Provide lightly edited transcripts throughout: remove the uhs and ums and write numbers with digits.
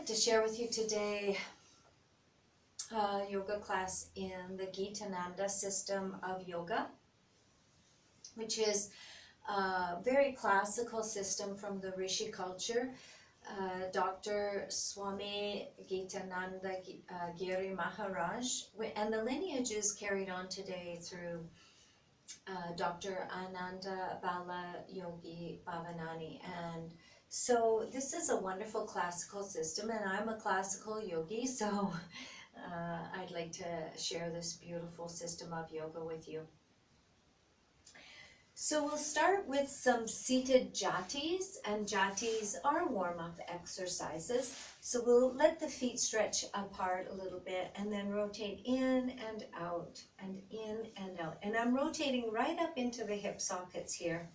like to share with you today a yoga class in the Gitananda system of yoga, which is a very classical system from the Rishiculture. Dr. Swami Gitananda Giri Maharaj, and the lineage is carried on today through Dr. Ananda Bala Yogi Bhavanani. And so this is a wonderful classical system, and I'm a classical yogi, so I'd like to share this beautiful system of yoga with you. So we'll start with some seated jatis, and jatis are warm-up exercises. So we'll let the feet stretch apart a little bit and then rotate in and out and in and out. And I'm rotating right up into the hip sockets here.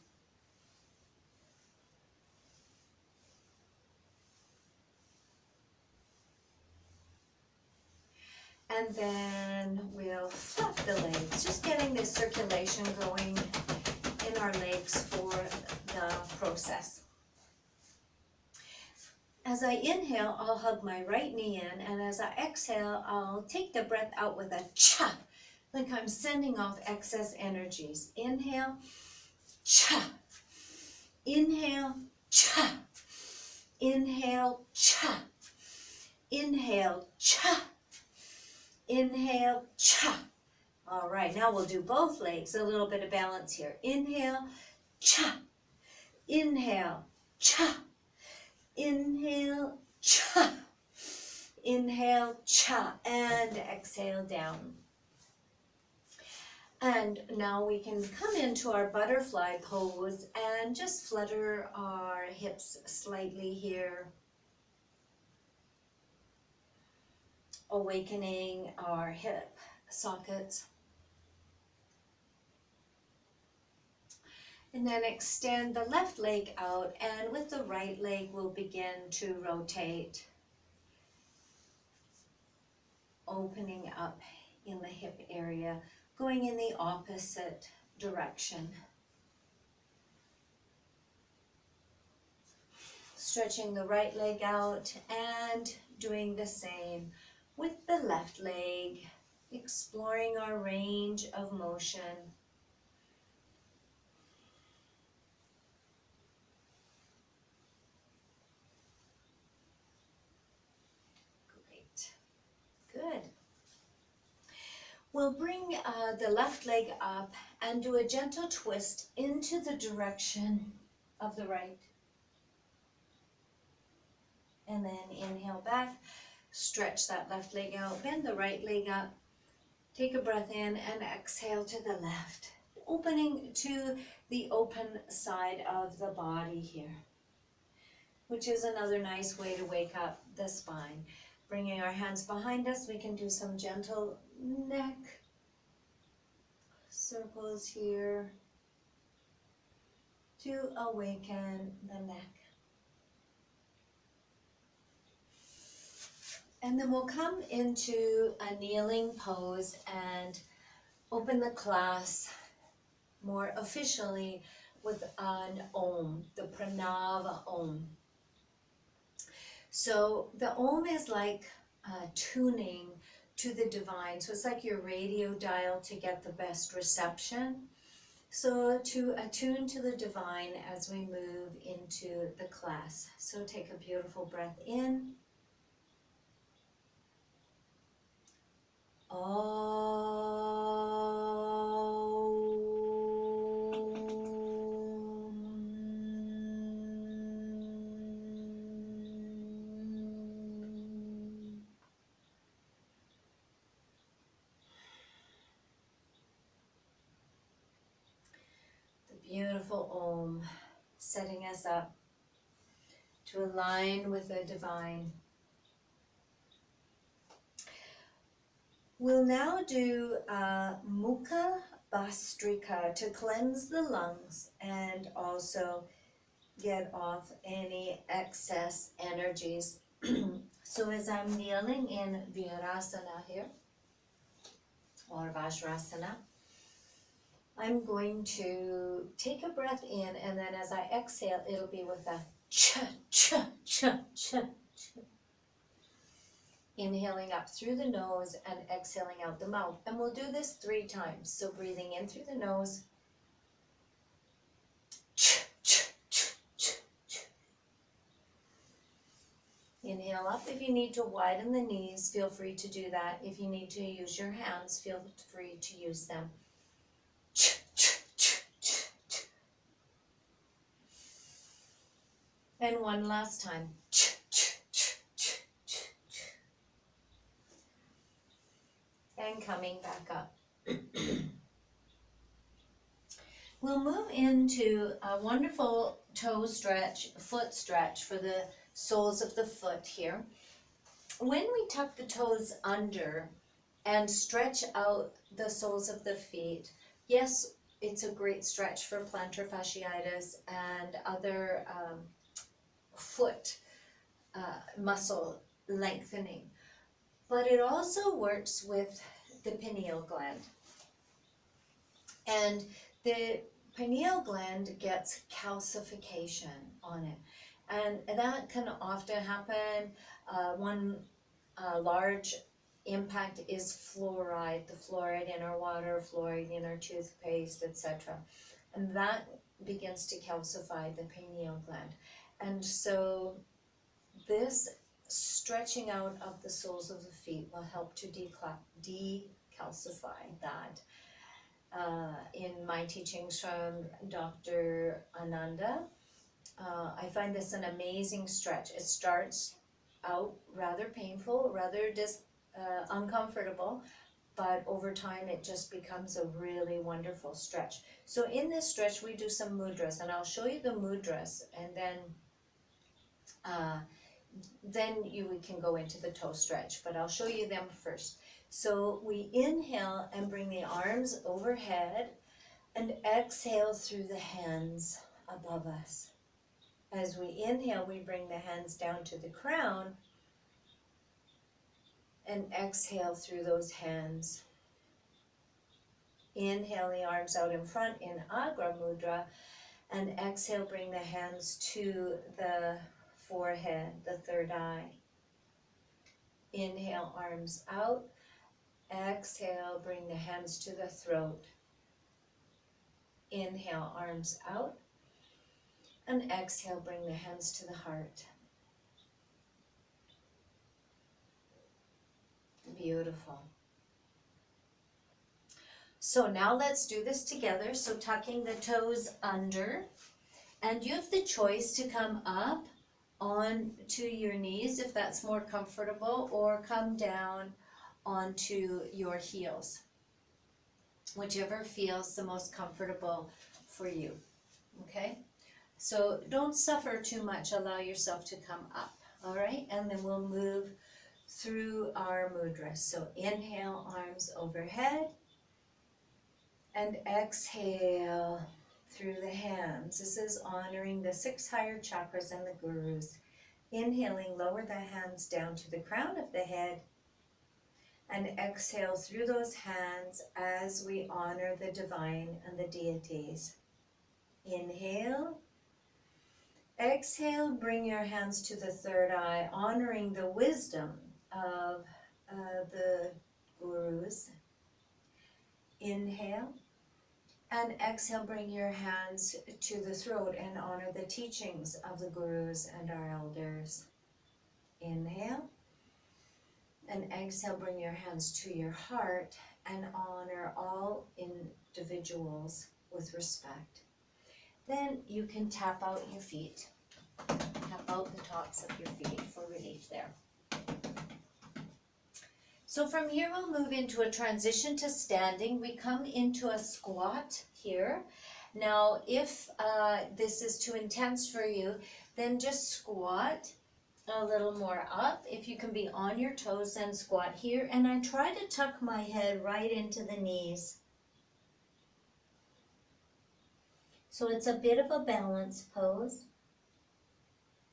And then we'll flap the legs, just getting the circulation going in our legs for the process. As I inhale, I'll hug my right knee in, and as I exhale, I'll take the breath out with a cha, like I'm sending off excess energies. Inhale, cha. Inhale, cha. Inhale, cha. Inhale, cha. Inhale, cha. All right, now we'll do both legs, a little bit of balance here. Inhale, cha. Inhale, cha. Inhale, cha. Inhale, cha. And exhale down. And now we can come into our butterfly pose and just flutter our hips slightly here, awakening our hip sockets. And then extend the left leg out, and with the right leg we'll begin to rotate, opening up in the hip area, going in the opposite direction. Stretching the right leg out and doing the same with the left leg, exploring our range of motion. Great. Good. We'll bring the left leg up and do a gentle twist into the direction of the right. And then inhale back, stretch that left leg out, bend the right leg up, take a breath in and exhale to the left, opening to the open side of the body here, which is another nice way to wake up the spine. Bringing our hands behind us, we can do some gentle neck circles here to awaken the neck. And then we'll come into a kneeling pose and open the class more officially with an Om, the Pranav Om. So the Om is like tuning to the divine. So it's like your radio dial to get the best reception. So to attune to the divine as we move into the class. So take a beautiful breath in. Beautiful Om, setting us up to align with the divine. We'll now do Mukha Bhastrika to cleanse the lungs and also get off any excess energies. So as I'm kneeling in Virasana here, or Vajrasana, I'm going to take a breath in, and then as I exhale, it'll be with a cha, cha, cha, cha, cha. Inhaling up through the nose and exhaling out the mouth. And we'll do this 3 times. So breathing in through the nose. Inhale up. If you need to widen the knees, feel free to do that. If you need to use your hands, feel free to use them. And one last time. And coming back up. We'll move into a wonderful toe stretch, foot stretch for the soles of the foot here. When we tuck the toes under and stretch out the soles of the feet, yes, it's a great stretch for plantar fasciitis and other foot muscle lengthening. But it also works with the pineal gland. And the pineal gland gets calcification on it. And that can often happen. One large impact is fluoride, the fluoride in our water, fluoride in our toothpaste, etc. And that begins to calcify the pineal gland. And so this stretching out of the soles of the feet will help to decalcify that. In my teachings from Dr. Ananda, I find this an amazing stretch. It starts out rather painful, rather uncomfortable, but over time it just becomes a really wonderful stretch. So in this stretch we do some mudras, and I'll show you the mudras, and then we can go into the toe stretch, but I'll show you them first. So we inhale and bring the arms overhead and exhale through the hands above us. As we inhale, we bring the hands down to the crown and exhale through those hands. Inhale the arms out in front in Agra Mudra, and exhale, bring the hands to the forehead, the third eye. Inhale, arms out. Exhale, bring the hands to the throat. Inhale, arms out. And exhale, bring the hands to the heart. Beautiful. So now let's do this together. So tucking the toes under, and you have the choice to come up onto your knees if that's more comfortable, or come down onto your heels, whichever feels the most comfortable for you. Okay, so don't suffer too much, allow yourself to come up. All right, and then we'll move through our mudras. So inhale, arms overhead, and exhale through the hands. This is honoring the 6 higher chakras and the gurus. Inhaling, lower the hands down to the crown of the head, and exhale through those hands as we honor the divine and the deities. Inhale. Exhale, bring your hands to the third eye, honoring the wisdom of the gurus. Inhale. And exhale, bring your hands to the throat and honor the teachings of the gurus and our elders. Inhale. And exhale, bring your hands to your heart and honor all individuals with respect. Then you can tap out your feet. Tap out the tops of your feet for relief there. So from here we'll move into a transition to standing. We come into a squat here. Now if this is too intense for you, then just squat a little more up. If you can be on your toes, then squat here. And I try to tuck my head right into the knees. So it's a bit of a balance pose.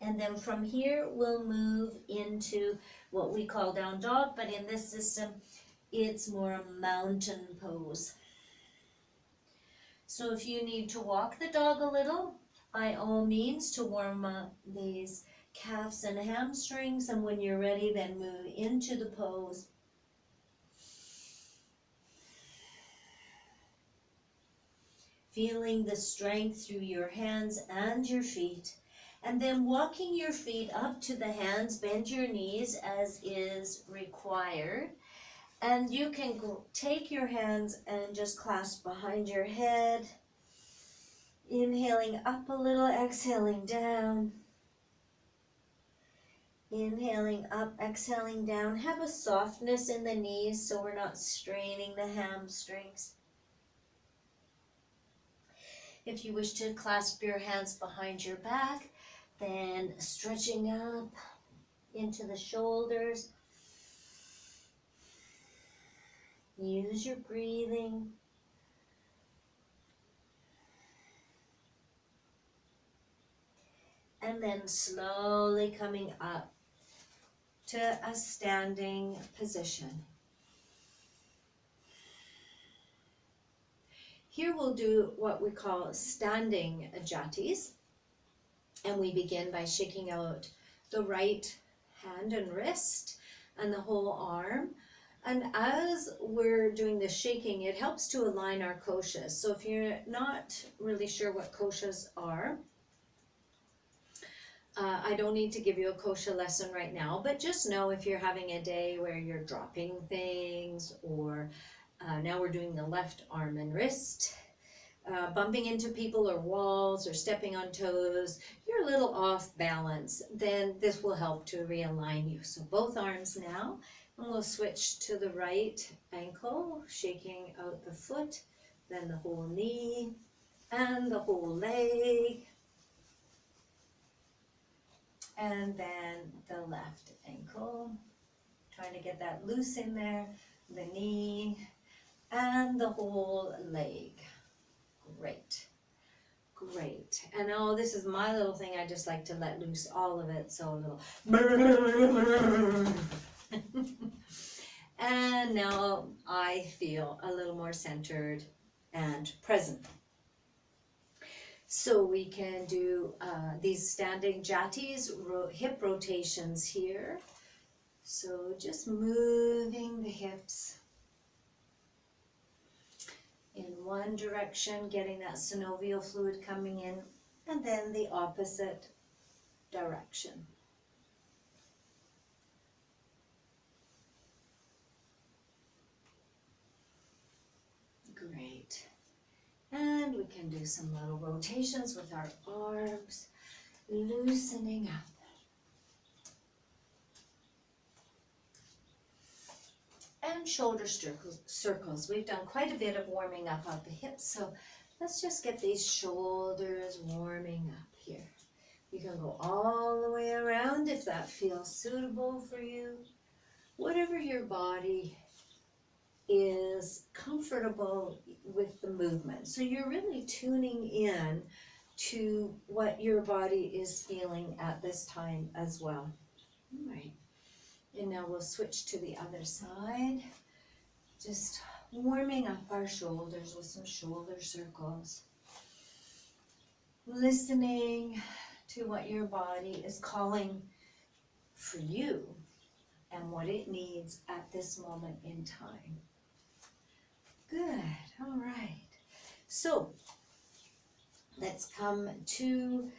And then from here, we'll move into what we call down dog, but in this system, it's more a mountain pose. So if you need to walk the dog a little, by all means, to warm up these calves and hamstrings, and when you're ready, then move into the pose. Feeling the strength through your hands and your feet, and then walking your feet up to the hands, bend your knees as is required, and you can take your hands and just clasp behind your head, inhaling up a little, exhaling down. Inhaling up, exhaling down. Have a softness in the knees so we're not straining the hamstrings. If you wish to clasp your hands behind your back, then stretching up into the shoulders. Use your breathing. And then slowly coming up to a standing position. Here we'll do what we call standing jatis. And we begin by shaking out the right hand and wrist and the whole arm. And as we're doing the shaking, it helps to align our koshas. So if you're not really sure what koshas are, I don't need to give you a kosha lesson right now, but just know if you're having a day where you're dropping things, or now we're doing the left arm and wrist, bumping into people or walls or stepping on toes, you're a little off balance, then this will help to realign you. So both arms now, and we'll switch to the right ankle, shaking out the foot, then the whole knee and the whole leg, and then the left ankle, trying to get that loose in there, the knee and the whole leg. Great. Great. And oh, this is my little thing. I just like to let loose all of it. So a little. And now I feel a little more centered and present. So we can do these standing jatis, hip rotations here. So just moving the hips in one direction, getting that synovial fluid coming in, and then the opposite direction. Great. And we can do some little rotations with our arms, loosening up. And shoulder circles. We've done quite a bit of warming up of the hips, so let's just get these shoulders warming up here. You can go all the way around if that feels suitable for you. Whatever your body is comfortable with the movement. So you're really tuning in to what your body is feeling at this time as well. All right. And now we'll switch to the other side. Just warming up our shoulders with some shoulder circles. Listening to what your body is calling for you and what it needs at this moment in time. Good, all right. So let's come to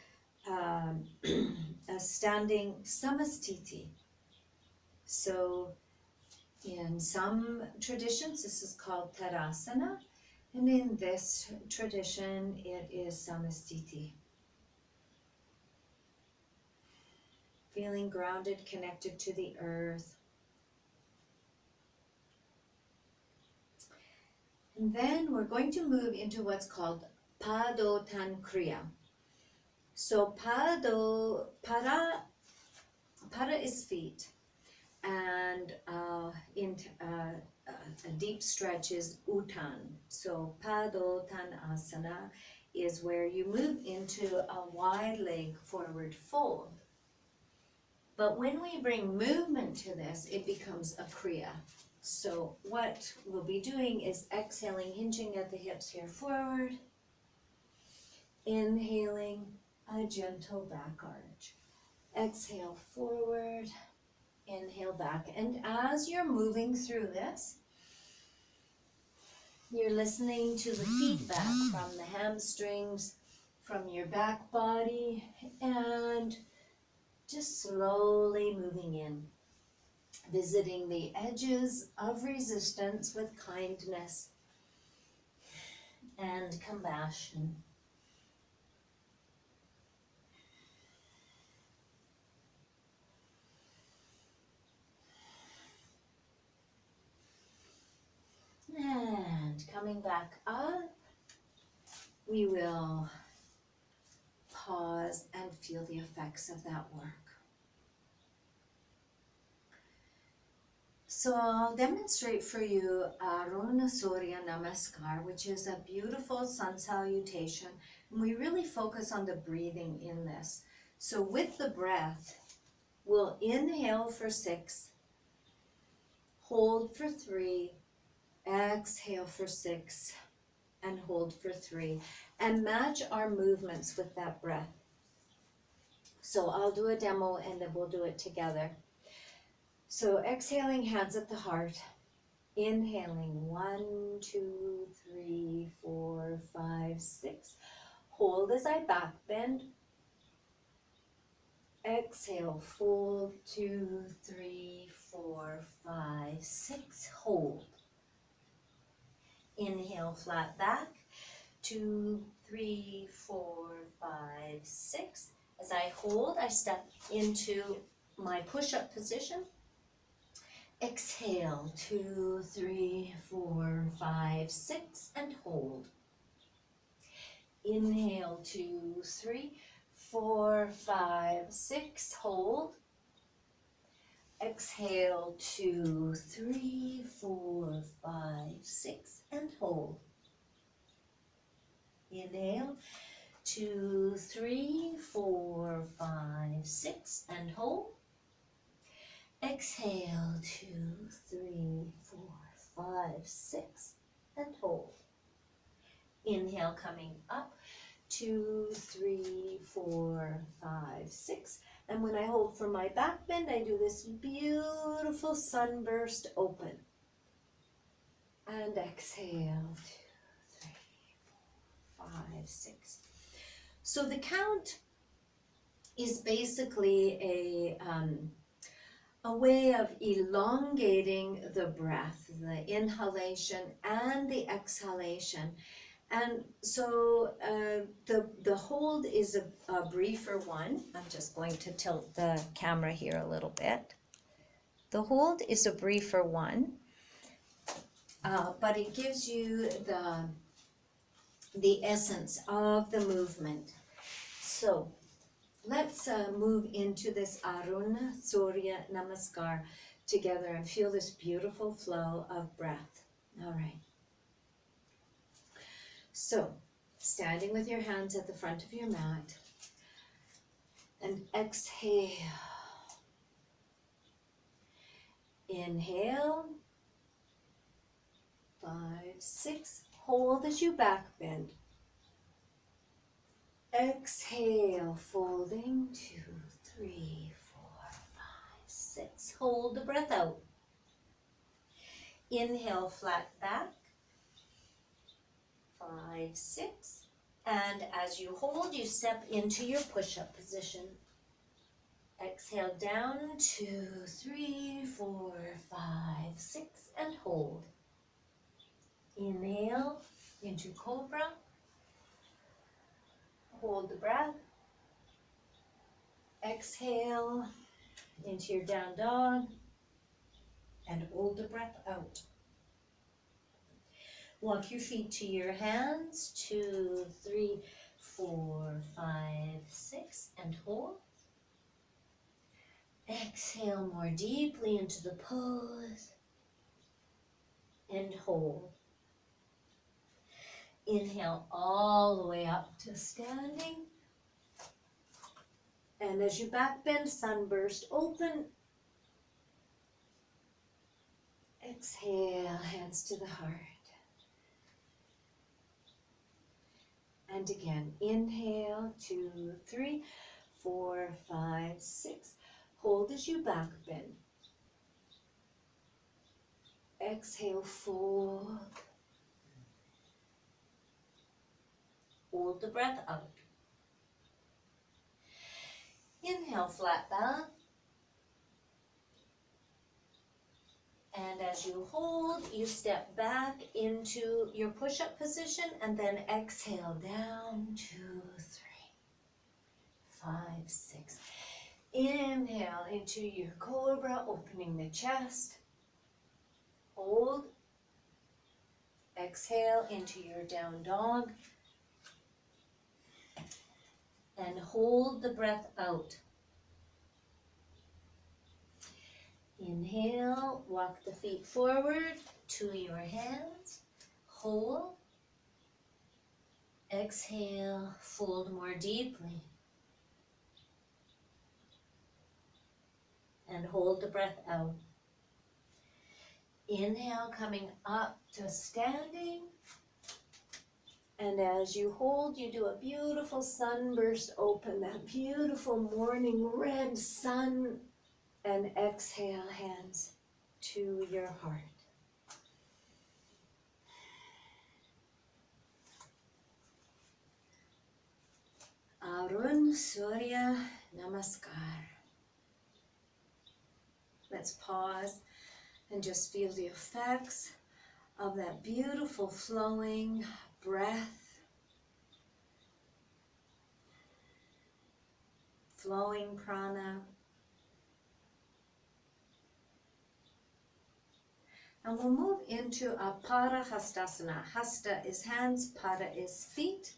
a standing samastiti. So in some traditions this is called Tadasana, and in this tradition it is samastiti. Feeling grounded, connected to the earth. And then we're going to move into what's called Padotan Kriya. So para is feet, and a deep stretch is Uttan. So Padotan Asana is where you move into a wide leg forward fold. But when we bring movement to this, it becomes a Kriya. So what we'll be doing is exhaling, hinging at the hips here forward. Inhaling, a gentle back arch. Exhale forward, inhale back. And as you're moving through this, you're listening to the feedback from the hamstrings, from your back body, and just slowly moving in, visiting the edges of resistance with kindness and compassion. And coming back up, we will pause and feel the effects of that work. So I'll demonstrate for you Aruna Surya Namaskar, which is a beautiful sun salutation. And we really focus on the breathing in this. So with the breath, we'll inhale for 6, hold for 3, exhale for 6, and hold for 3. And match our movements with that breath. So I'll do a demo and then we'll do it together. So exhaling, hands at the heart. Inhaling, 1, 2, 3, 4, 5, 6. Hold as I back bend. Exhale, fold, 2, 3, 4, 5, 6. Hold. Inhale, flat back. 2, 3, 4, 5, 6. As I hold, I step into my push-up position. Exhale, 2, 3, 4, 5, 6, and hold. Inhale, 2, 3, 4, 5, 6, hold. Exhale, 2, 3, 4, 5, 6, and hold. Inhale, 2, 3, 4, 5, 6, and hold. Exhale, 2, 3, 4, 5, 6, and hold. Inhale, coming up, 2, 3, 4, 5, 6. And when I hold for my back bend, I do this beautiful sunburst open. And exhale, 2, 3, 4, 5, 6. So the count is basically a way of elongating the breath, the inhalation and the exhalation. And so the hold is a briefer one. I'm just going to tilt the camera here a little bit. The hold is a briefer one, but it gives you the essence of the movement. So let's move into this Aruna Surya Namaskar together and feel this beautiful flow of breath. All right. So, standing with your hands at the front of your mat, and exhale. Inhale, 5, 6, hold as you back bend. Exhale, folding, 2, 3, 4, 5, 6. Hold the breath out. Inhale, flat back, 5, 6. And as you hold, you step into your push-up position. Exhale, down, 2, 3, 4, 5, 6, and hold. Inhale into cobra. Hold the breath. Exhale into your down dog and hold the breath out. Walk your feet to your hands. 2, 3, 4, 5, 6, and hold. Exhale more deeply into the pose and hold. Inhale all the way up to standing. And as you back bend, sunburst open. Exhale, hands to the heart. And again, inhale, 2, 3, 4, 5, 6. Hold as you back bend. Exhale, fold. Hold the breath out. Inhale, flat back. And as you hold, you step back into your push-up position and then exhale down, 2, 3, 5, 6. Inhale into your cobra, opening the chest. Hold. Exhale into your down dog. And hold the breath out. Inhale, walk the feet forward to your hands. Hold. Exhale, fold more deeply. And hold the breath out. Inhale, coming up to standing. And as you hold, you do a beautiful sunburst open, that beautiful morning red sun. And exhale, hands to your heart. Arun Surya Namaskar. Let's pause and just feel the effects of that beautiful flowing breath, flowing prana. And we'll move into a Parahastasana. Hasta is hands, Para is feet.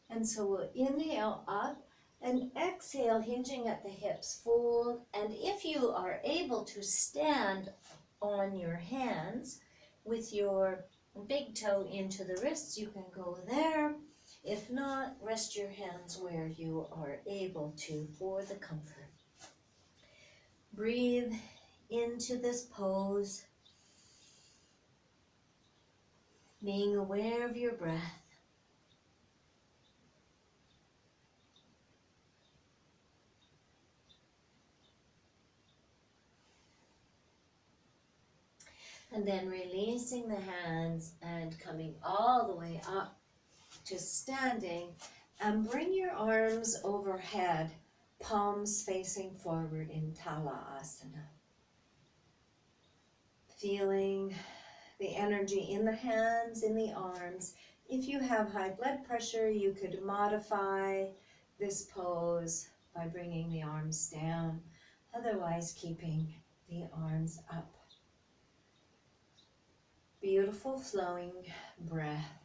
And so we'll inhale up and exhale, hinging at the hips, fold. And if you are able to stand on your hands with your big toe into the wrists, you can go there. If not, rest your hands where you are able to for the comfort. Breathe into this pose, being aware of your breath. And then releasing the hands and coming all the way up to standing, and bring your arms overhead, palms facing forward in Talasana. Feeling the energy in the hands, in the arms. If you have high blood pressure, you could modify this pose by bringing the arms down, otherwise keeping the arms up. Beautiful flowing breath.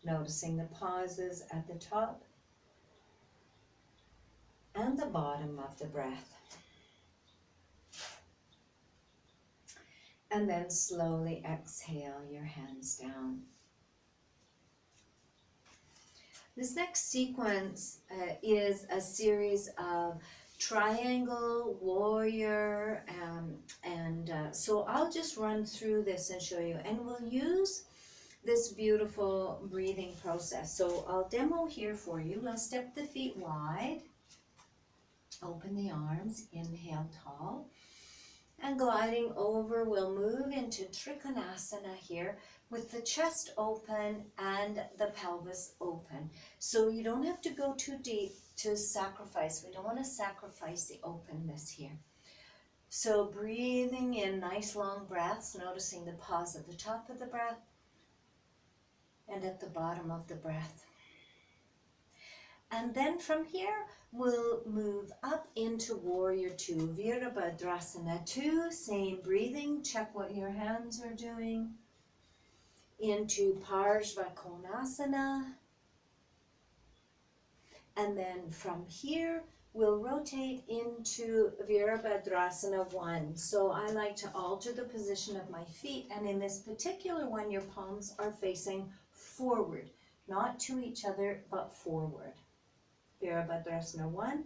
Noticing the pauses at the top and the bottom of the breath. And then slowly exhale your hands down. This next sequence is a series of triangle, warrior, so I'll just run through this and show you. And we'll use this beautiful breathing process. So I'll demo here for you. Let's step the feet wide. Open the arms. Inhale tall. And gliding over, we'll move into Trikonasana here with the chest open and the pelvis open. So you don't have to go too deep to sacrifice. We don't want to sacrifice the openness here. So breathing in nice long breaths, noticing the pause at the top of the breath and at the bottom of the breath. And then from here, we'll move up into Warrior 2, Virabhadrasana 2, same breathing, check what your hands are doing. Into Parshvakonasana. And then from here, we'll rotate into Virabhadrasana 1. So I like to alter the position of my feet, and in this particular one, your palms are facing forward, not to each other, but forward. Virabhadrasana 1.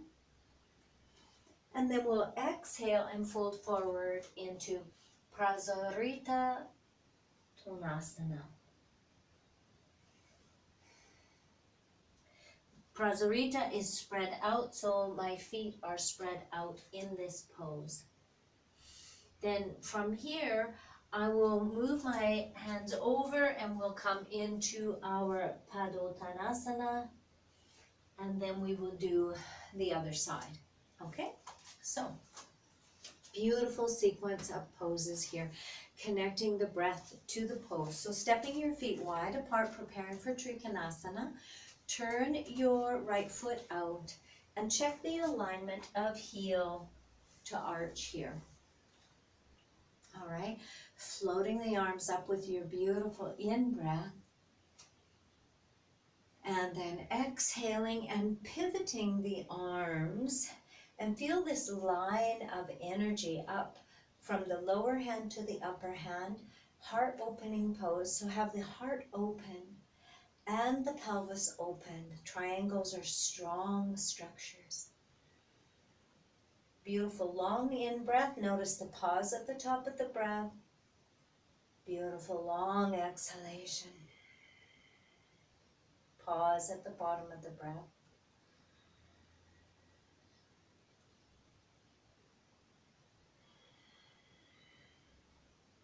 And then we'll exhale and fold forward into Prasarita Tonasana. Prasarita is spread out, so my feet are spread out in this pose. Then from here, I will move my hands over and we'll come into our Padottanasana, and then we will do the other side. Okay, so beautiful sequence of poses here, connecting the breath to the pose. So stepping your feet wide apart, preparing for Trikonasana. Turn your right foot out and check the alignment of heel to arch here. All right, floating the arms up with your beautiful in-breath. And then exhaling and pivoting the arms. And feel this line of energy up from the lower hand to the upper hand. Heart opening pose. So have the heart open and the pelvis open. Triangles are strong structures. Beautiful long in-breath. Notice the pause at the top of the breath. Beautiful long exhalation. Pause at the bottom of the breath.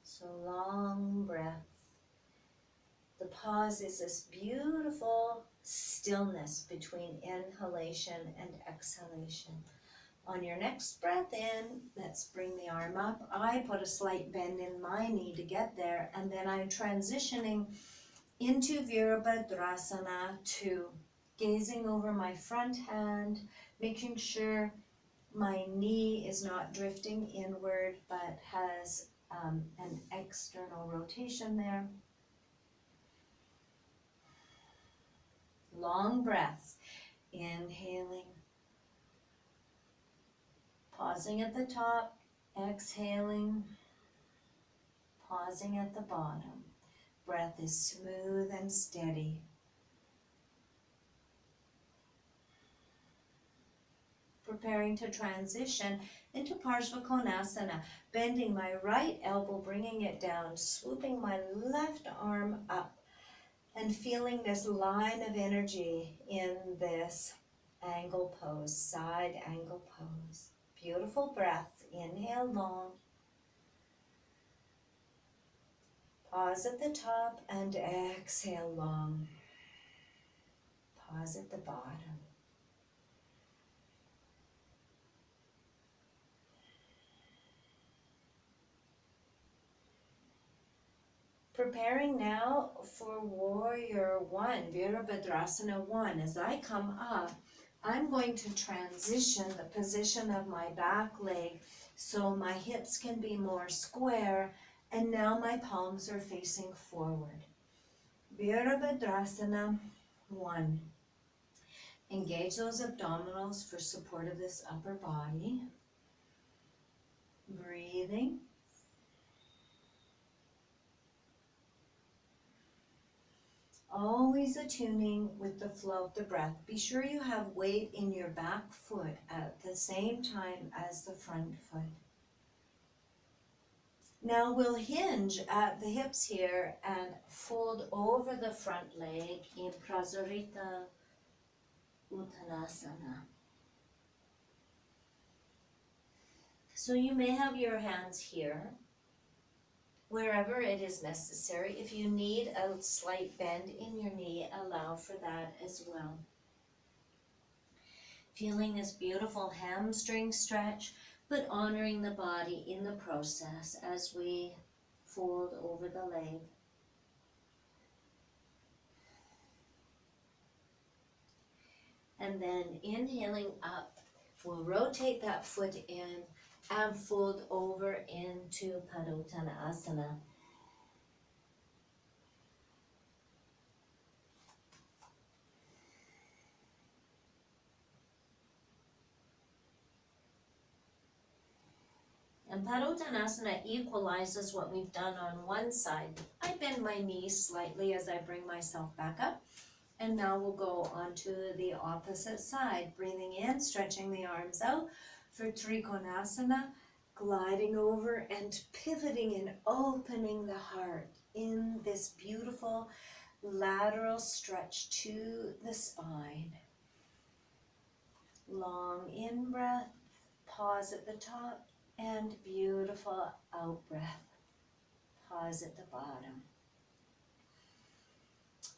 So long breath. The pause is this beautiful stillness between inhalation and exhalation. On your next breath in, let's bring the arm up. I put a slight bend in my knee to get there, and then I'm transitioning into Virabhadrasana 2, gazing over my front hand, making sure my knee is not drifting inward, but has an external rotation there. Long breaths, inhaling, pausing at the top, exhaling, pausing at the bottom. Breath is smooth and steady. Preparing to transition into Parsvakonasana, bending my right elbow, bringing it down, swooping my left arm up, and feeling this line of energy in this angle pose, side angle pose. Beautiful breath. Inhale long. Pause at the top and exhale long. Pause at the bottom. Preparing now for Warrior 1, Virabhadrasana 1. As I come up, I'm going to transition the position of my back leg so my hips can be more square, and now my palms are facing forward. Virabhadrasana 1. Engage those abdominals for support of this upper body. Breathing. Always attuning with the flow of the breath. Be sure you have weight in your back foot at the same time as the front foot. Now we'll hinge at the hips here and fold over the front leg in Prasarita Uttanasana. So you may have your hands here, wherever it is necessary. If you need a slight bend in your knee, allow for that as well. Feeling this beautiful hamstring stretch, but honoring the body in the process as we fold over the leg. And then inhaling up, we'll rotate that foot in and fold over into Padottanasana. And Padottanasana equalizes what we've done on one side. I bend my knees slightly as I bring myself back up. And now we'll go on to the opposite side. Breathing in, stretching the arms out for Trikonasana, gliding over and pivoting and opening the heart in this beautiful lateral stretch to the spine. Long in-breath, pause at the top, and beautiful out-breath. Pause at the bottom.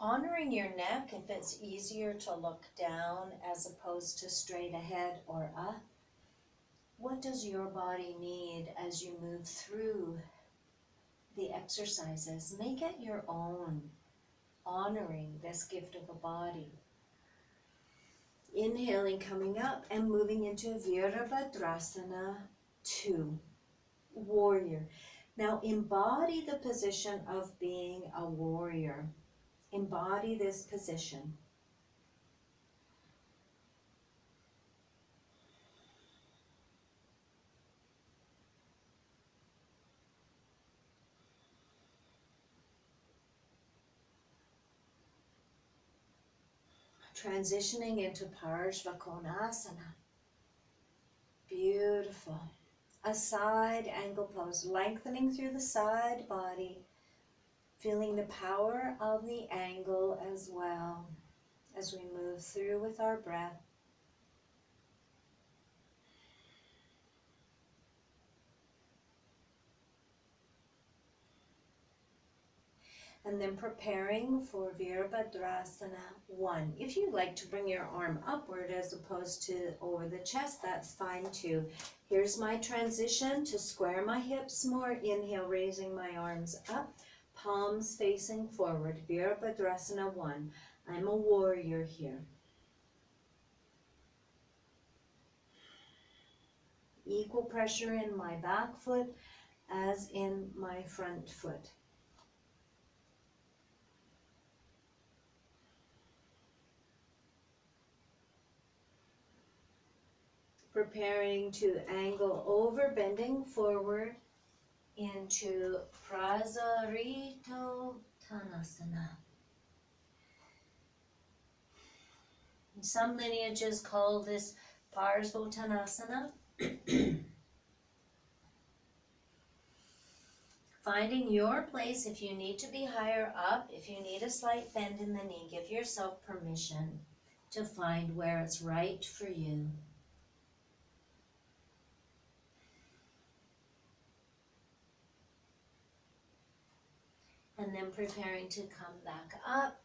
Honoring your neck, if it's easier to look down as opposed to straight ahead or up. What does your body need as you move through the exercises? Make it your own, honoring this gift of a body. Inhaling, coming up and moving into Virabhadrasana 2, warrior. Now embody the position of being a warrior. Embody this position. Transitioning into Parshvakonasana. Beautiful. A side angle pose, lengthening through the side body, feeling the power of the angle as well as we move through with our breath. And then preparing for Virabhadrasana 1. If you'd like to bring your arm upward as opposed to over the chest, that's fine too. Here's my transition to square my hips more. Inhale, raising my arms up, palms facing forward. Virabhadrasana 1. I'm a warrior here. Equal pressure in my back foot as in my front foot. Preparing to angle over, bending forward into Prasarita Tanasana. Some lineages call this Parsvottanasana. Finding your place. If you need to be higher up, if you need a slight bend in the knee, give yourself permission to find where it's right for you. And then preparing to come back up,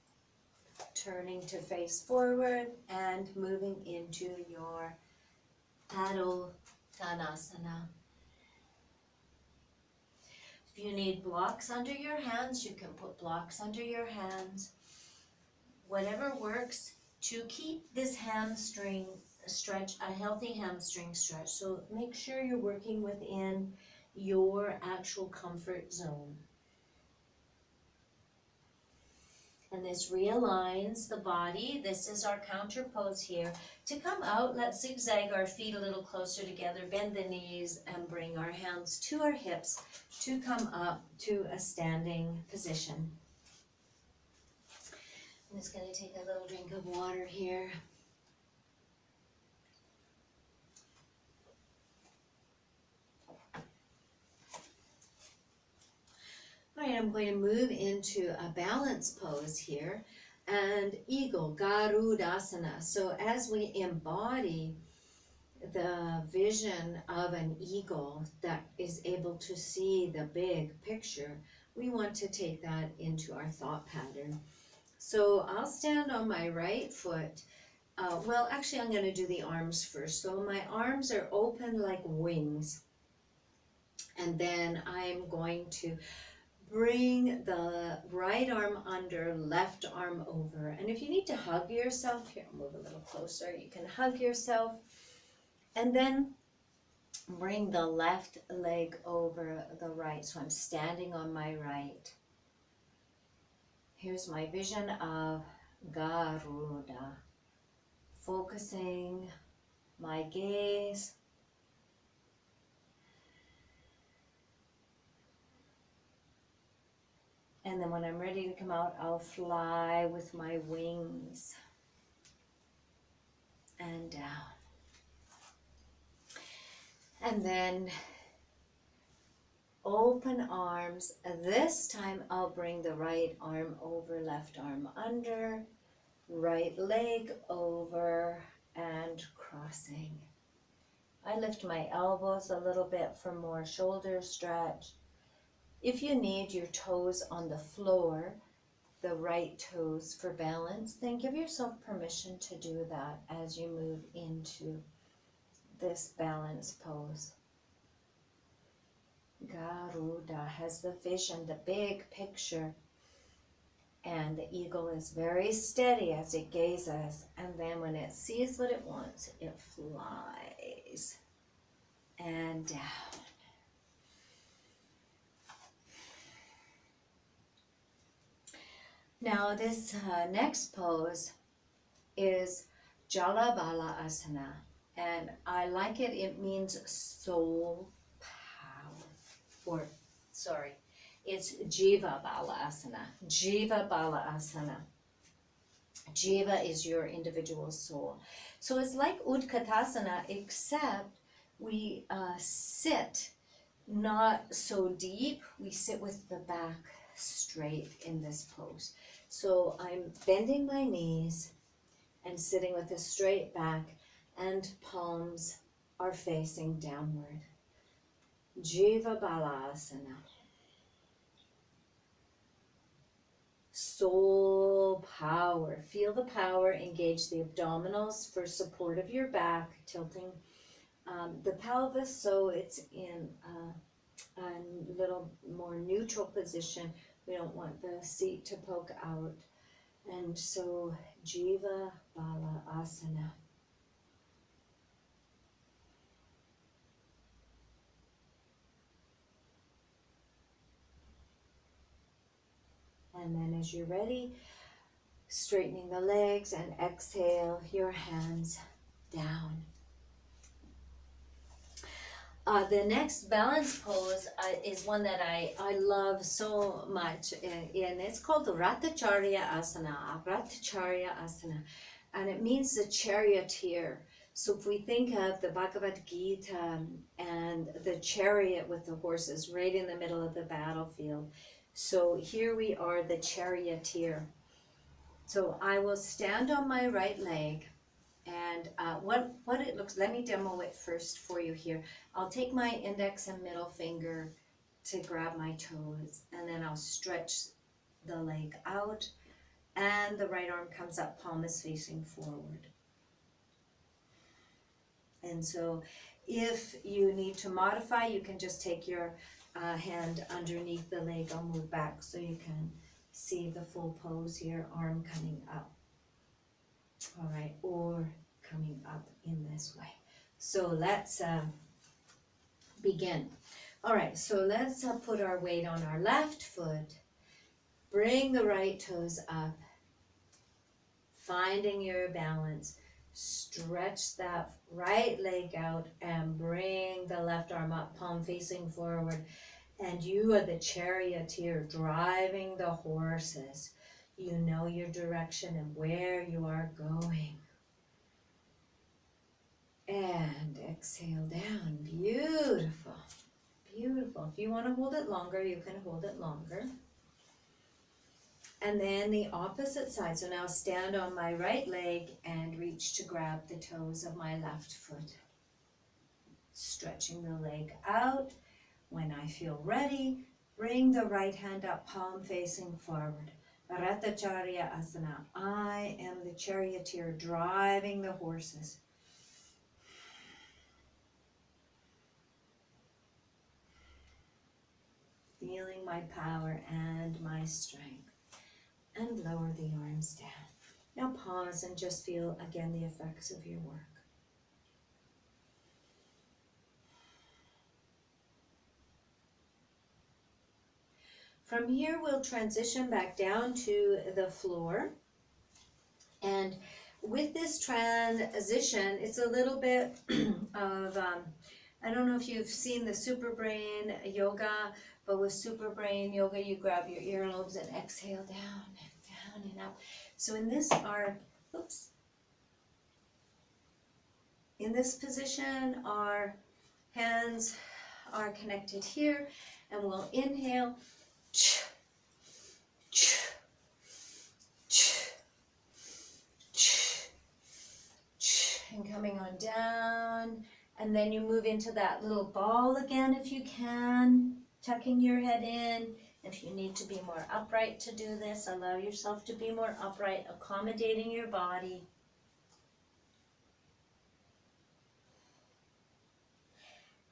turning to face forward and moving into your Adho-Ttanasana. If you need blocks under your hands, you can put blocks under your hands. Whatever works to keep this hamstring stretch, a healthy hamstring stretch. So make sure you're working within your actual comfort zone. And this realigns the body. This is our counter pose here. To come out, let's zigzag our feet a little closer together, bend the knees, and bring our hands to our hips to come up to a standing position. I'm just going to take a little drink of water here. All right, I'm going to move into a balance pose here, and eagle, Garudasana. So as we embody the vision of an eagle that is able to see the big picture, we want to take that into our thought pattern. So I'll stand on my right foot. Well, actually, I'm going to do the arms first. So my arms are open like wings, and then I'm going to bring the right arm under, left arm over. And if you need to hug yourself, here, move a little closer, you can hug yourself. And then bring the left leg over the right. So I'm standing on my right. Here's my vision of Garuda. Focusing my gaze. And then when I'm ready to come out, I'll fly with my wings and down. And then open arms. This time I'll bring the right arm over, left arm under, right leg over, and cross relaxing. I lift my elbows a little bit for more shoulder stretch. If you need your toes on the floor, the right toes for balance, then give yourself permission to do that as you move into this balance pose. Garuda has the vision, the big picture, and the eagle is very steady as it gazes, and then when it sees what it wants, it flies and down. Now this next pose is Jalabala Asana, and I like it. It means soul power. It's Jiva Bala Asana. Jiva Bala Asana. Jiva is your individual soul. So it's like Utkatasana, except we sit not so deep. We sit with the back straight in this pose. So I'm bending my knees and sitting with a straight back, and palms are facing downward. Jiva Balasana. Soul power. Feel the power. Engage the abdominals for support of your back, tilting the pelvis so it's in a little more neutral position. We don't want the seat to poke out. And so Jiva Bala Asana. And then as you're ready, straightening the legs and exhale your hands down. The next balance pose is one that I love so much, and it's called the Ratacharya Asana. Ratacharya Asana, and it means the charioteer. So if we think of the Bhagavad Gita and the chariot with the horses right in the middle of the battlefield, so here we are, the charioteer. So I will stand on my right leg, and what it looks, let me demo it first for you here. I'll take my index and middle finger to grab my toes, and then I'll stretch the leg out, and the right arm comes up, palm is facing forward. And so if you need to modify, you can just take your hand underneath the leg. I'll move back so you can see the full pose here, arm coming up. All right, or coming up in this way. So let's begin. All right, so let's put our weight on our left foot. Bring the right toes up, finding your balance. Stretch that right leg out and bring the left arm up, palm facing forward. And you are the charioteer driving the horses. You know your direction and where you are going. And exhale down. Beautiful. Beautiful. If you want to hold it longer, you can hold it longer. And then the opposite side. So now stand on my right leg and reach to grab the toes of my left foot. Stretching the leg out. When I feel ready, bring the right hand up, palm facing forward. Ratacharya Asana. I am the charioteer driving the horses. Feeling my power and my strength. And lower the arms down. Now pause and just feel again the effects of your work. From here, we'll transition back down to the floor. And with this transition, it's a little bit of, I don't know if you've seen the Super Brain Yoga, but with Super Brain Yoga, you grab your earlobes and exhale down and down and up. So in this, in this position, our hands are connected here, and we'll inhale. and coming on down. And then you move into that little ball again if you can, tucking your head in. If you need to be more upright to do this, allow yourself to be more upright, accommodating your body.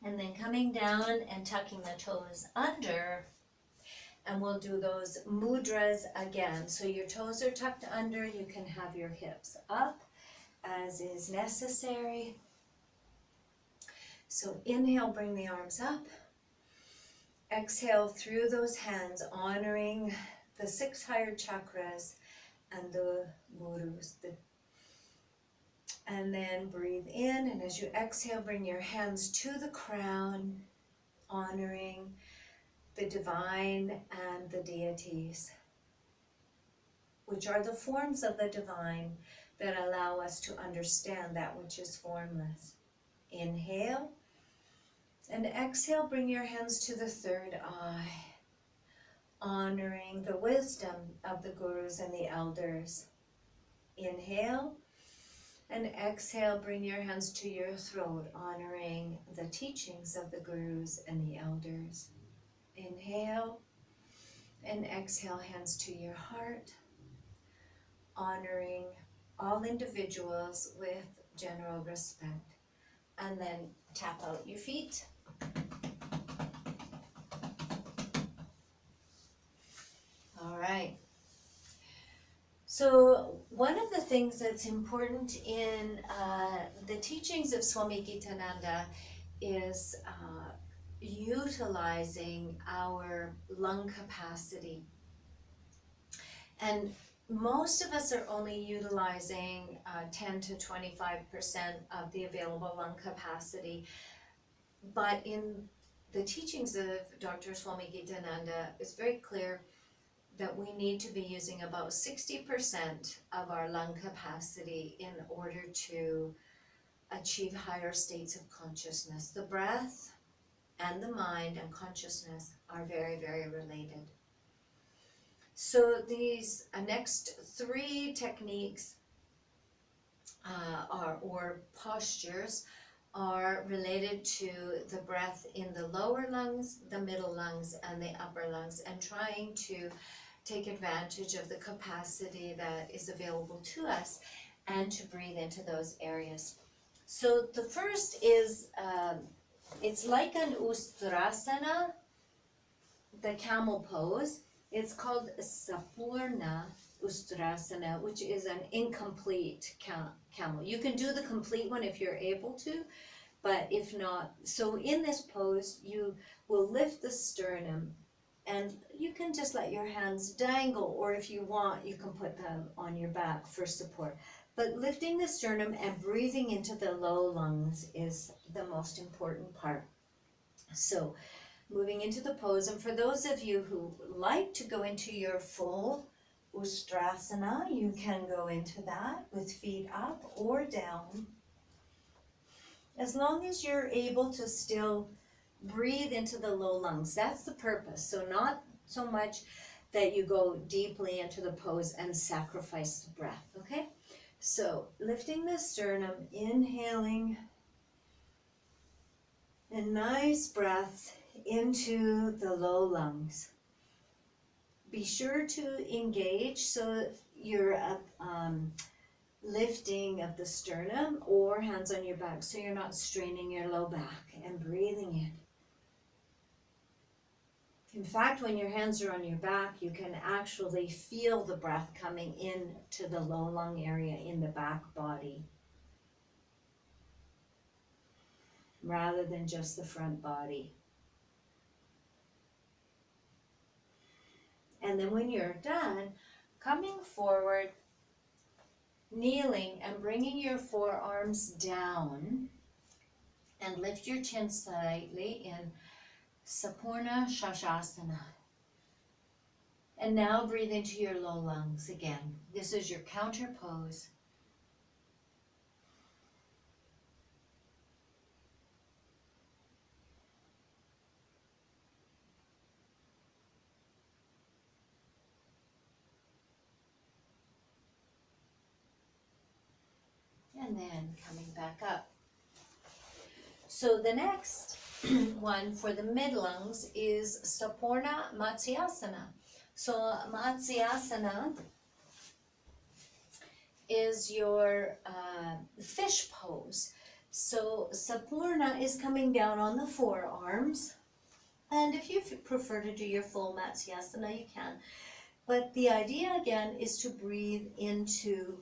And then coming down and tucking the toes under. And we'll do those mudras again. So your toes are tucked under. You can have your hips up as is necessary. So inhale, bring the arms up. Exhale through those hands, honoring the 6 higher chakras and the gurus. And then breathe in, and as you exhale, bring your hands to the crown, honoring the divine and the deities, which are the forms of the divine that allow us to understand that which is formless. Inhale, and exhale, bring your hands to the 3rd eye, honoring the wisdom of the gurus and the elders. Inhale, and exhale, bring your hands to your throat, honoring the teachings of the gurus and the elders. Inhale, and exhale, hands to your heart, honoring all individuals with general respect. And then tap out your feet. All right. So one of the things that's important in the teachings of Swami Gitananda is utilizing our lung capacity. And most of us are only utilizing 10 to 25% of the available lung capacity. But in the teachings of Dr. Swami Gitananda, it's very clear that we need to be using about 60% of our lung capacity in order to achieve higher states of consciousness. The breath and the mind and consciousness are very, very related. So these next 3 techniques or postures are related to the breath in the lower lungs, the middle lungs, and the upper lungs, and trying to take advantage of the capacity that is available to us and to breathe into those areas. So the first is, it's like an ustrasana, the camel pose. It's called Sapurna Ustrasana, which is an incomplete camel. You can do the complete one if you're able to, but if not, so in this pose, you will lift the sternum, and you can just let your hands dangle, or if you want, you can put them on your back for support. But lifting the sternum and breathing into the low lungs is the most important part. So moving into the pose, and for those of you who like to go into your full Ustrasana, you can go into that with feet up or down, as long as you're able to still breathe into the low lungs. That's the purpose. So not so much that you go deeply into the pose and sacrifice the breath, okay? So lifting the sternum, inhaling, a nice breath into the low lungs. Be sure to engage so you're lifting of the sternum or hands on your back, so you're not straining your low back, and breathing in. In fact, when your hands are on your back, you can actually feel the breath coming into the low lung area in the back body, rather than just the front body. And then when you're done, coming forward, kneeling and bringing your forearms down, and lift your chin slightly in Sapurna Shashasana. And now breathe into your low lungs again. This is your counter pose. And and then coming back up. So the next one for the mid lungs is Sapurna Matsyasana. So Matsyasana is your fish pose. So Sapurna is coming down on the forearms. And if you prefer to do your full Matsyasana, you can. But the idea again is to breathe into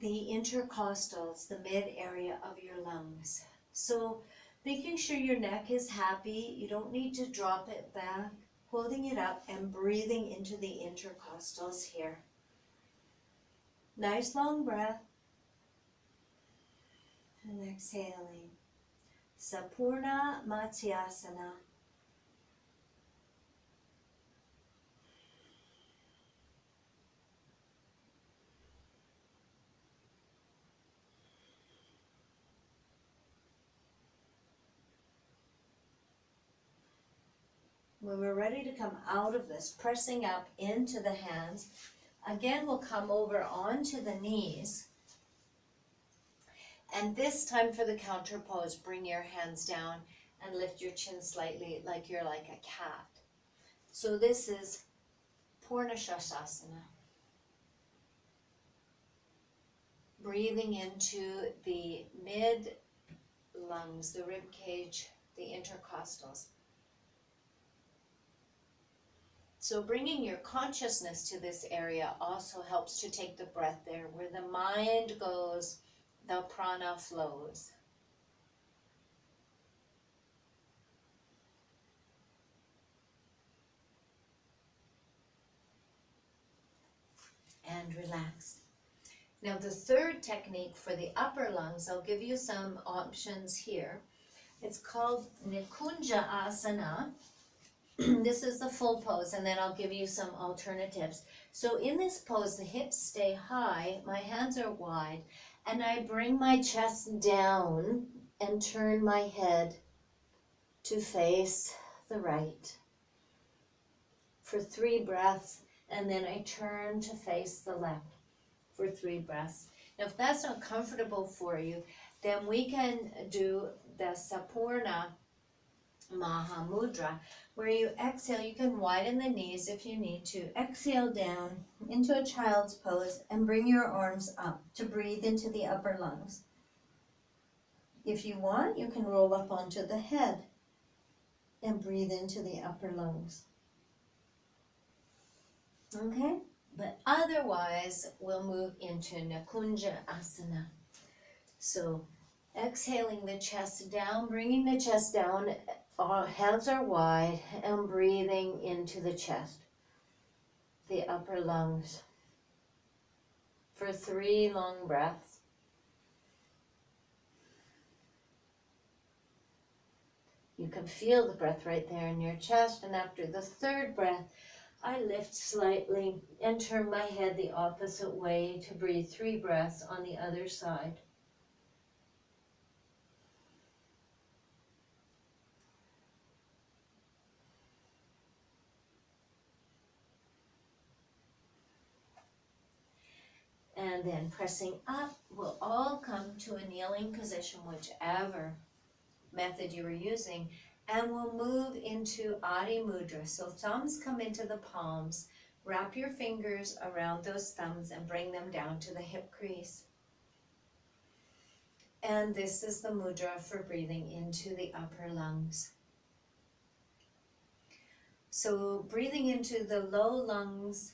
the intercostals, the mid area of your lungs. So making sure your neck is happy, you don't need to drop it back, holding it up and breathing into the intercostals here. Nice long breath. And exhaling. Sapurna Matsyasana. When we're ready to come out of this, pressing up into the hands, again we'll come over onto the knees. And this time for the counter pose, bring your hands down and lift your chin slightly like you're like a cat. So this is Purnashasana. Breathing into the mid lungs, the rib cage, the intercostals. So bringing your consciousness to this area also helps to take the breath there. Where the mind goes, the prana flows. And relax. Now the third technique for the upper lungs, I'll give you some options here. It's called Nikunja Asana. This is the full pose, and then I'll give you some alternatives. So in this pose, the hips stay high, my hands are wide, and I bring my chest down and turn my head to face the right for 3 breaths, and then I turn to face the left for 3 breaths. Now, if that's not comfortable for you, then we can do the Sapurna Mahamudra, where you exhale. You can widen the knees if you need to. Exhale down into a child's pose and bring your arms up to breathe into the upper lungs. If you want, you can roll up onto the head and breathe into the upper lungs. Okay? But otherwise, we'll move into Nikunja Asana. So exhaling the chest down, bringing the chest down, hands are wide, and breathing into the chest, the upper lungs, for 3 long breaths. You can feel the breath right there in your chest, and after the 3rd breath, I lift slightly and turn my head the opposite way to breathe 3 breaths on the other side. And then pressing up, we'll all come to a kneeling position, whichever method you were using, and we'll move into Adi Mudra. So thumbs come into the palms, wrap your fingers around those thumbs and bring them down to the hip crease. And this is the mudra for breathing into the upper lungs. So breathing into the low lungs,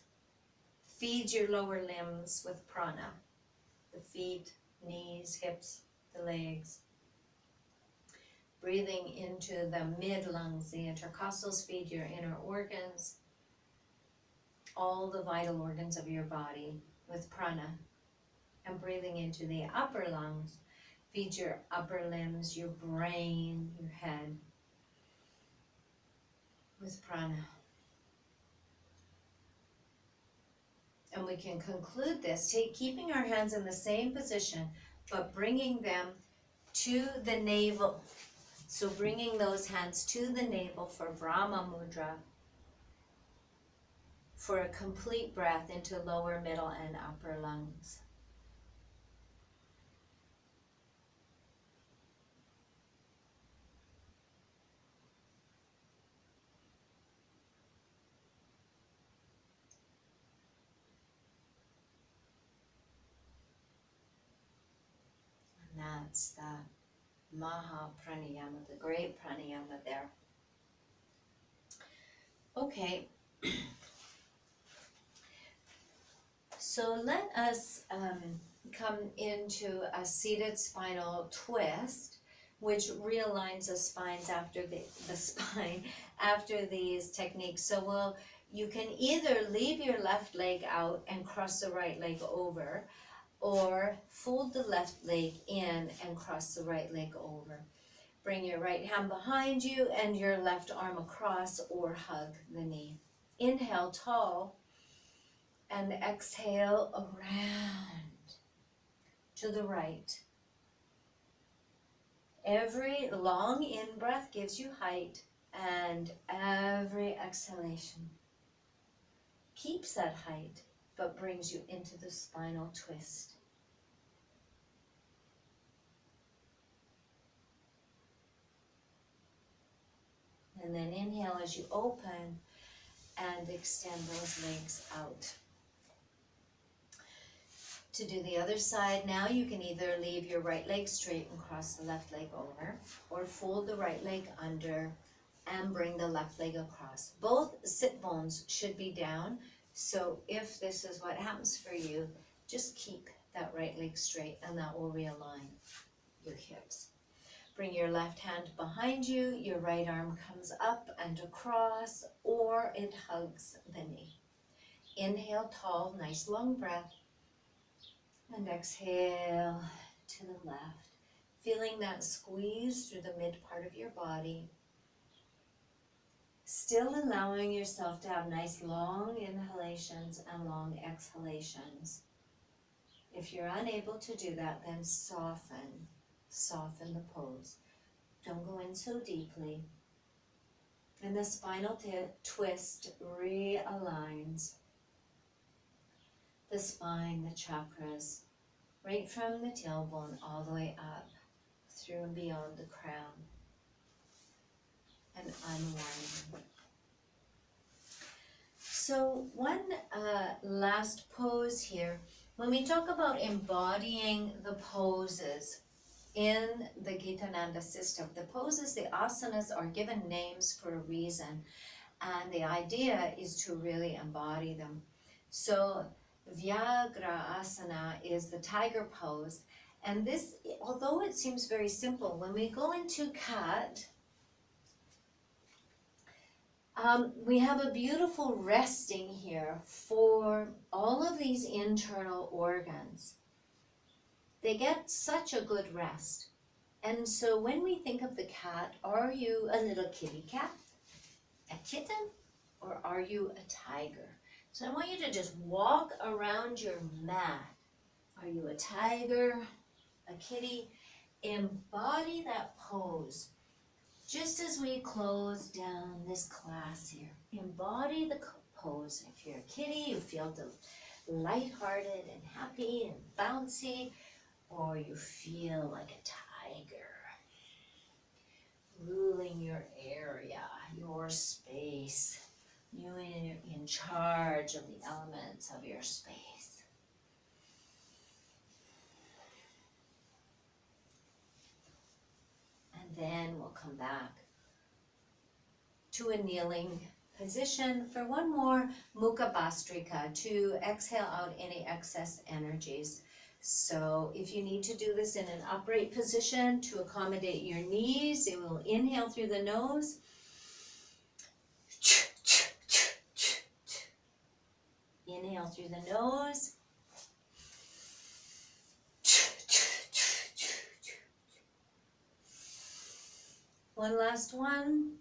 feed your lower limbs with prana, the feet, knees, hips, the legs. Breathing into the mid lungs, the intercostals, feed your inner organs, all the vital organs of your body with prana. And breathing into the upper lungs, feed your upper limbs, your brain, your head with prana. And we can conclude this, keeping our hands in the same position, but bringing them to the navel. So bringing those hands to the navel for Brahma Mudra, for a complete breath into lower, middle, and upper lungs. that's the Maha Pranayama, the great pranayama there. Okay, so let us come into a seated spinal twist, which realigns the spines after the spine after these techniques. So you can either leave your left leg out and cross the right leg over, or fold the left leg in and cross the right leg over. Bring your right hand behind you and your left arm across, or hug the knee. Inhale tall and exhale around to the right. Every long in-breath gives you height, and every exhalation keeps that height but brings you into the spinal twist. And then inhale as you open and extend those legs out. To do the other side now, you can either leave your right leg straight and cross the left leg over, or fold the right leg under and bring the left leg across. Both sit bones should be down, so if this is what happens for you, just keep that right leg straight and that will realign your hips. Bring your left hand behind you, your right arm comes up and across, or it hugs the knee. Inhale tall, nice long breath, and exhale to the left. Feeling that squeeze through the mid part of your body. Still allowing yourself to have nice long inhalations and long exhalations. If you're unable to do that, then soften the pose. Don't go in so deeply. And the spinal twist realigns the spine, the chakras, right from the tailbone all the way up through and beyond the crown. And unwind. So one last pose here. When we talk about embodying the poses in the Gitananda system, the poses, the asanas, are given names for a reason, and the idea is to really embody them. So Vyagra asana is the tiger pose, and this, although it seems very simple, when we go into cat, we have a beautiful resting here for all of these internal organs. They get such a good rest. And so when we think of the cat, are you a little kitty cat, a kitten, or are you a tiger? So I want you to just walk around your mat. Are you a tiger, a kitty? Embody that pose. Just as we close down this class here, embody the pose. If you're a kitty, you feel lighthearted and happy and bouncy, or you feel like a tiger, ruling your area, your space. You are in charge of the elements of your space. And then we'll come back to a kneeling position for one more Mukha Bhastrika, to exhale out any excess energies. So if you need to do this in an upright position to accommodate your knees, it will inhale through the nose. Inhale through the nose. One last one.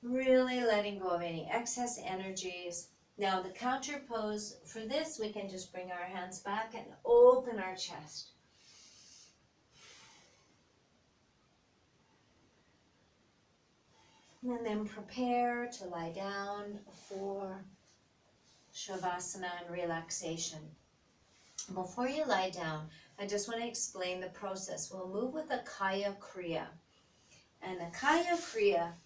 Really letting go of any excess energies. Now the counter pose, for this we can just bring our hands back and open our chest. And then prepare to lie down for Shavasana and relaxation. Before you lie down, I just want to explain the process. We'll move with a Kaya Kriya. And a Kaya Kriya,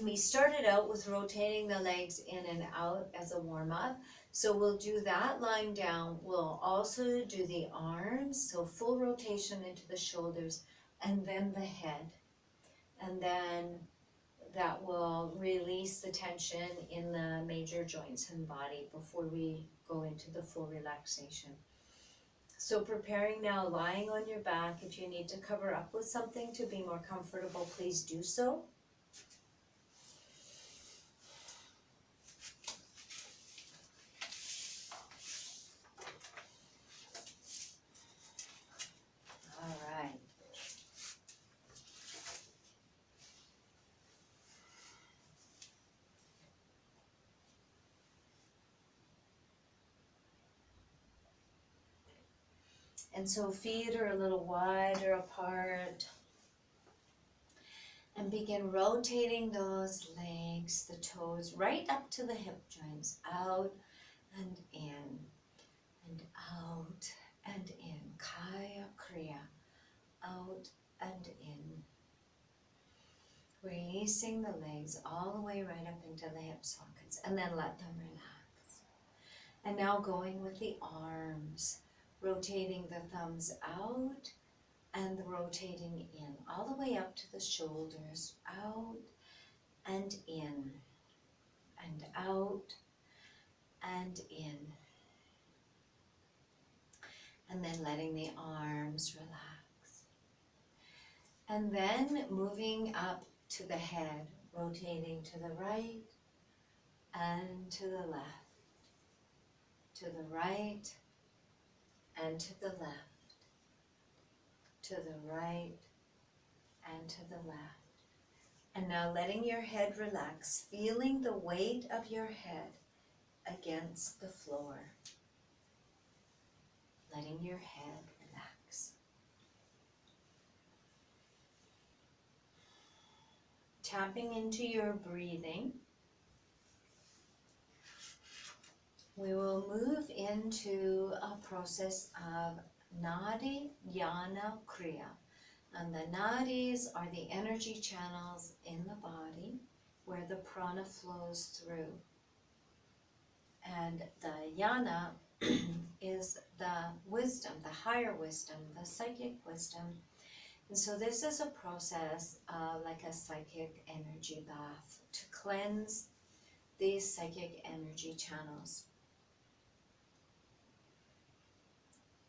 we started out with rotating the legs in and out as a warm-up. So we'll do that lying down. We'll also do the arms, so full rotation into the shoulders, and then the head. And then that will release the tension in the major joints and body before we go into the full relaxation. So preparing now, lying on your back. If you need to cover up with something to be more comfortable, please do so. All right. And so feet are a little wider apart. And begin rotating those legs, the toes, right up to the hip joints, out and in, and out and in. Kaya Kriya, out and in. Releasing the legs all the way right up into the hip sockets, and then let them relax. And now going with the arms, rotating the thumbs out and rotating in, all the way up to the shoulders, out and in, and out and in. And then letting the arms relax. And then moving up to the head, rotating to the right and to the left, to the right and to the left, to the right and to the left. And now letting your head relax, feeling the weight of your head against the floor. Letting your head relax. Tapping into your breathing. We will move into a process of Nadi Yana Kriya. And the nadis are the energy channels in the body where the prana flows through. And the yana is the wisdom, the higher wisdom, the psychic wisdom. And so this is a process like a psychic energy bath to cleanse these psychic energy channels.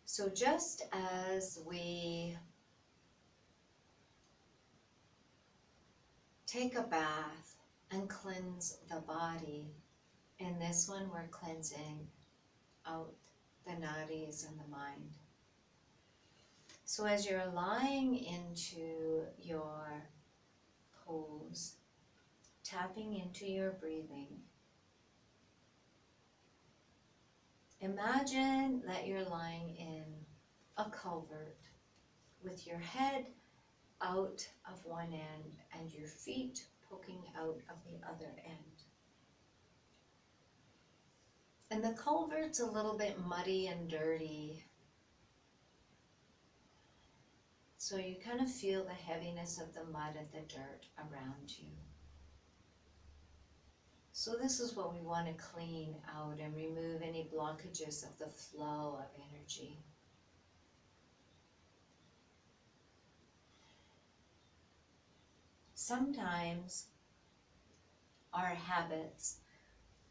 So just as we take a bath and cleanse the body, in this one we're cleansing out the nadis and the mind. So as you're lying into your pose, tapping into your breathing, imagine that you're lying in a culvert with your head out of one end and your feet poking out of the other end. And the culvert's a little bit muddy and dirty. So you kind of feel the heaviness of the mud and the dirt around you. So this is what we want to clean out and remove any blockages of the flow of energy. Sometimes our habits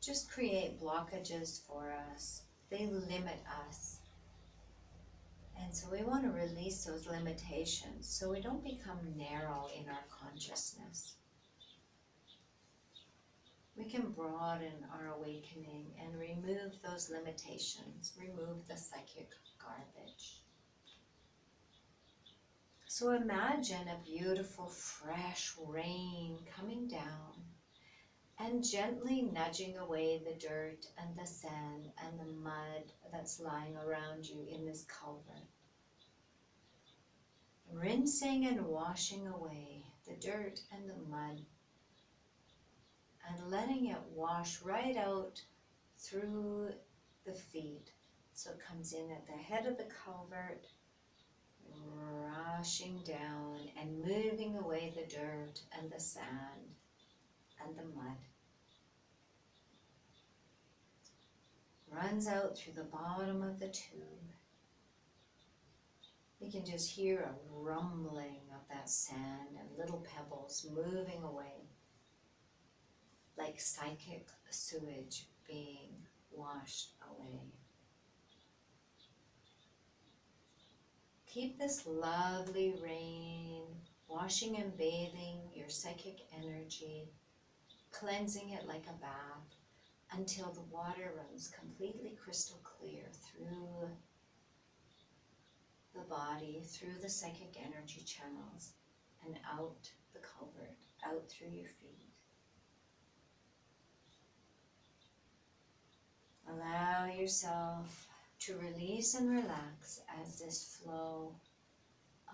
just create blockages for us. They limit us. And so we want to release those limitations so we don't become narrow in our consciousness. We can broaden our awakening and remove those limitations, remove the psychic garbage. So imagine a beautiful fresh rain coming down and gently nudging away the dirt and the sand and the mud that's lying around you in this culvert. Rinsing and washing away the dirt and the mud and letting it wash right out through the feet. So it comes in at the head of the culvert, rushing down and moving away the dirt and the sand and the mud. runs out through the bottom of the tube. You can just hear a rumbling of that sand and little pebbles moving away, like psychic sewage being washed away. Keep this lovely rain washing and bathing your psychic energy, cleansing it like a bath until the water runs completely crystal clear through the body, through the psychic energy channels, and out the culvert, out through your feet. Allow yourself to release and relax as this flow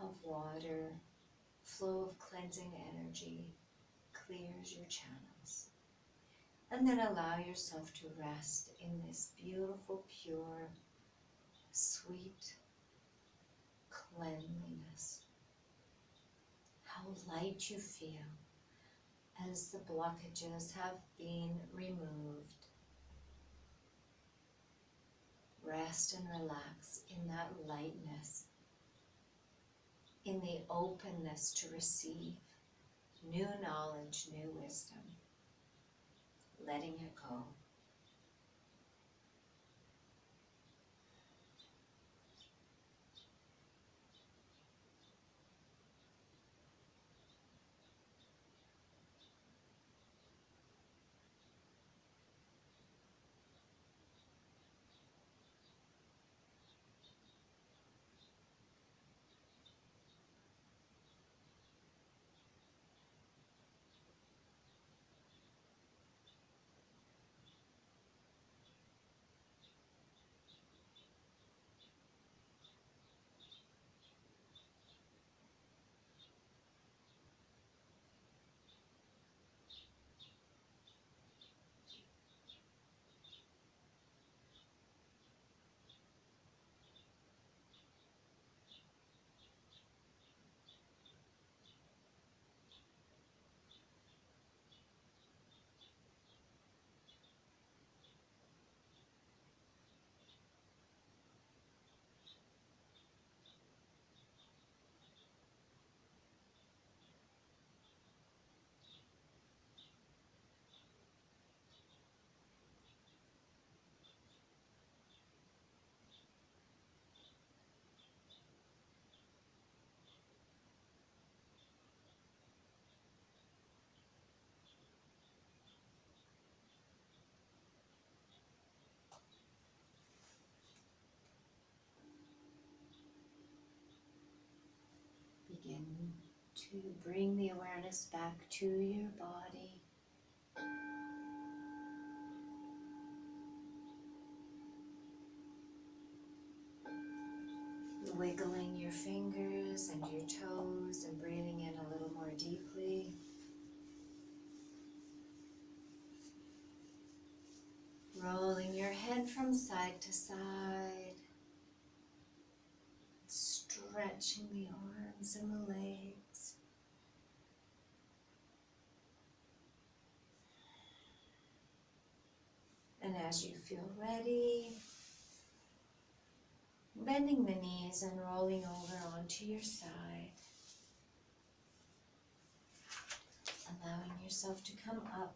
of water, flow of cleansing energy clears your channels. And then allow yourself to rest in this beautiful, pure, sweet cleanliness. How light you feel as the blockages have been removed. Rest and relax in that lightness, in the openness to receive new knowledge, new wisdom, letting it go. Begin to bring the awareness back to your body. Wiggling your fingers and your toes and breathing in a little more deeply. Rolling your head from side to side. Stretching the arms and the legs. And as you feel ready, bending the knees and rolling over onto your side. Allowing yourself to come up.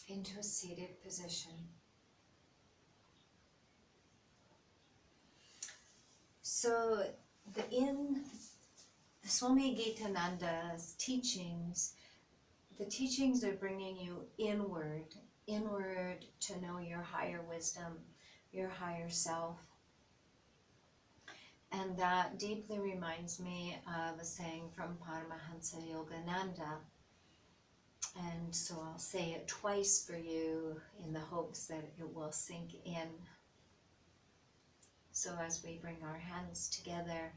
Into a seated position. So in Swami Gitananda's teachings, the teachings are bringing you inward to know your higher wisdom, your higher self. And that deeply reminds me of a saying from Paramahansa Yogananda. And so I'll say it twice for you in the hopes that it will sink in. So as we bring our hands together,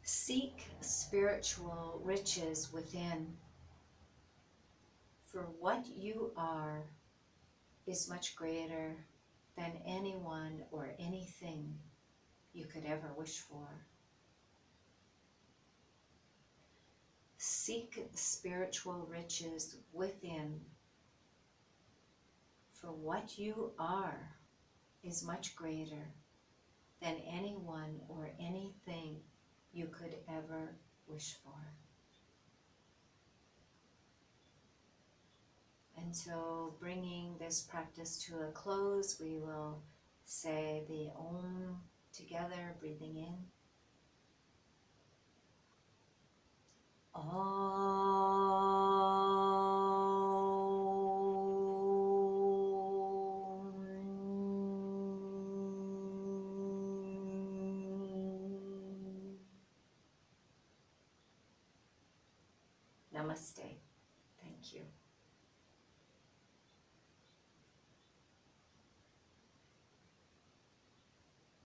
seek spiritual riches within. For what you are is much greater than anyone or anything you could ever wish for. seek spiritual riches within, for what you are is much greater than anyone or anything you could ever wish for. And so, bringing this practice to a close, we will say the Om together, breathing in. Om.